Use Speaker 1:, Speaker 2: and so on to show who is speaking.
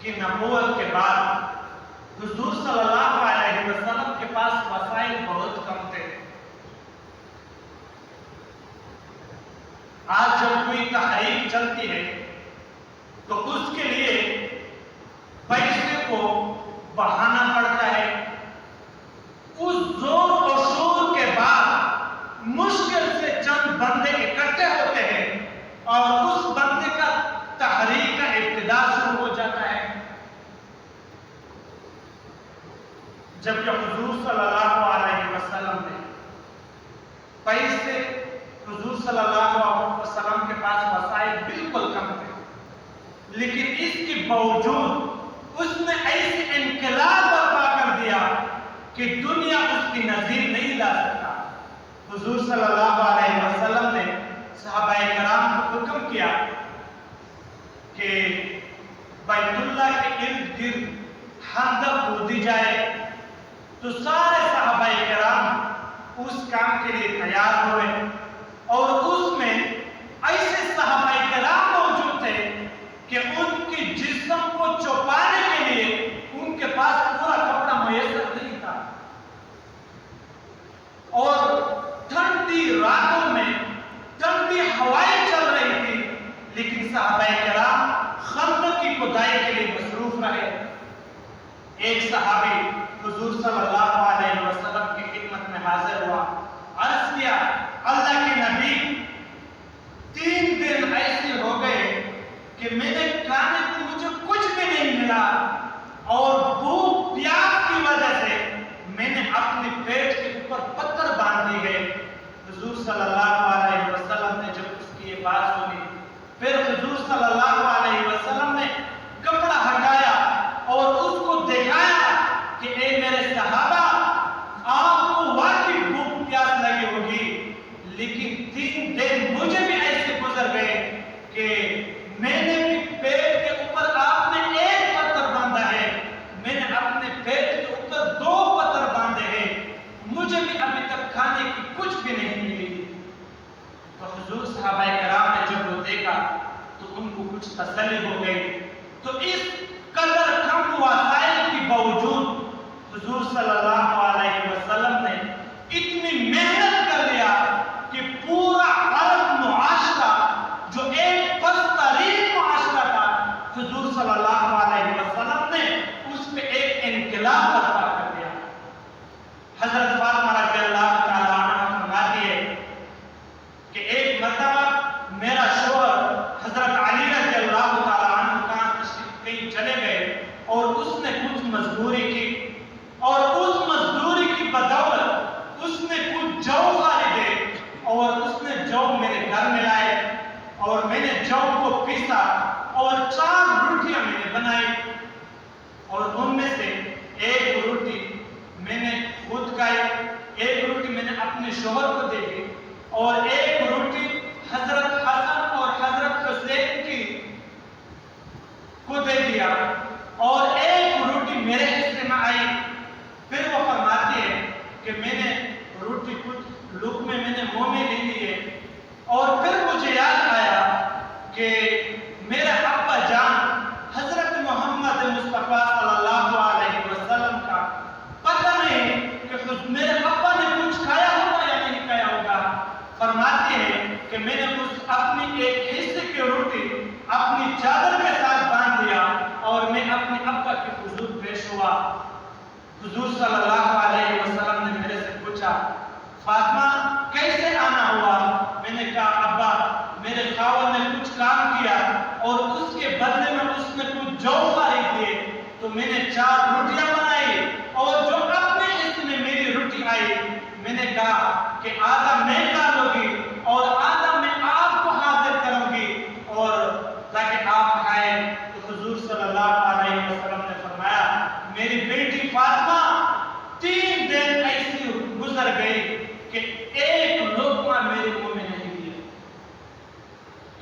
Speaker 1: کہ نبوت کے بعد حضور صلی اللہ علیہ وسلم کے پاس وسائل بہت کم تھے. آج جب کوئی تحریک چلتی ہے تو اس کے لیے پیسے کو بہانا پڑتا ہے. اس زور و شور کے بعد مشکل سے چند بندے اکٹھے ہوتے ہیں اور اس بندے کا تحریک کا ابتدا شروع ہو جاتا ہے. جب کہ حضور صلی اللہ علیہ وسلم نے پیسے، حضور صلی اللہ علیہ وسلم کے پاس وسائل بالکل کم تھے، لیکن اس کے باوجود اس نے ایسے انقلاب برپا کر دیا کہ دنیا اس کی نظیر نہیں لا سکتا. حضور صلی اللہ علیہ وسلم نے صحابہ کرام کو حکم کیا کہ بیت اللہ کے ارد گرد خندق کھودی جائے. تو سارے صحابہ کرام اس کام کے لیے تیار ہوئے اور اس میں ایسے صحابہ کرام موجود تھے کہ ان کے جسم کو چھپانے کے لیے ان کے پاس پورا کپڑا میسر نہیں تھا. اور ٹھنڈی راتوں میں ٹھنڈی ہوائیں چل رہی تھی، لیکن صحابہ کرام خندق کی کھدائی کے لیے مصروف رہے. ایک صحابی حضور صلی اللہ علیہ وسلم کی خدمت میں حاضر ہوا، عرض کیا اللہ کے نبی 3 دن ایسے ہو گئے کہ میں نے کھانے کو مجھے کچھ بھی نہیں ملا اور بھوک پیاس کی وجہ سے میں نے اپنے پیٹ کے اوپر پتھر باندھ دیے. حضور صلی اللہ علیہ وسلم نے جب اس کی یہ بات سنی، پھر حضور صلی اللہ علیہ وسلم نے کپڑا ہٹایا اور اس کو دکھایا کہ اے میرے صحابہ، آپ کو واقعی بھوک پیاس لگی ہوگی، لیکن 3 دن مجھے بھی ایسے گزر گئے کہ میں نے بھی پیٹ کے اوپر آپ نے 1 پتھر باندھا ہے، میں نے اپنے پیٹ کے اوپر 2 پتھر باندھے ہیں، مجھے بھی ابھی تک کھانے کی کچھ بھی نہیں ملی. تو حضور صحابہ کرام نے جب وہ دیکھا تو ان کو کچھ تسلی ہو گئی. تو اس قدر کم وسائل کے باوجود حضور صلی اللہ علیہ وسلم نے اتنی محنت کر لیا کہ پورا عرب معاشرہ جو ایک پست ترین معاشرہ تھا، حضور صلی اللہ علیہ وسلم نے اس پہ ایک انقلاب برپا کر دیا. حضرت فاطمہ رضی اللہ تعالیٰ عنہ فرماتی ہے کہ ایک مرتبہ میرا شوہر حضرت علی رضی اللہ تعالیٰ عنہ کہیں چلے گئے اور اس نے کچھ مزدوری کی اور اس مزدوری کی بدولت اس نے کچھ جو خریدے اور اس نے جو میرے گھر میں لائے اور میں نے جو کو پیسا اور 4 روٹیاں میں نے بنائی اور ان میں سے 1 روٹی میں نے خود کھائی، 1 روٹی میں نے اپنے شوہر کو دے دی اور 1 روٹی حضرت حسن اور حضرت حسین کی کو دے دیا اور 1 روٹی میرے حصے میں آئی. پھر وہ فرماتے ہیں کہ میں نے روٹی کچھ لقمے میں نے منہ میں لے لیے اور پھر مجھے یاد آیا کہ میرا ابا جان حضرت محمد مصطفیٰ صلی اللہ علیہ وسلم کا پتہ نہیں کہ میرے ابا نے کچھ کھایا ہوگا یا نہیں کھایا ہوگا. فرماتے ہیں کہ میں نے اپنی ایک حصے کی روٹی اپنی چادر کے ساتھ باندھ دیا اور میں اپنے ابا کے حضور پیش ہوا. حضور صلی اللہ علیہ وسلم نے میرے سے پوچھا فاطمہ کیسے آنا ہوا؟ میں نے کہا ابا میرے خاوند نے کچھ کام کیا اور اس کے بدلے میں اس نے کچھ جو خرید دیے تو میں نے 4 روٹیاں بنائی اور جو اپنے حصے میں میری روٹی آئی میں نے کہا کہ آدھا میں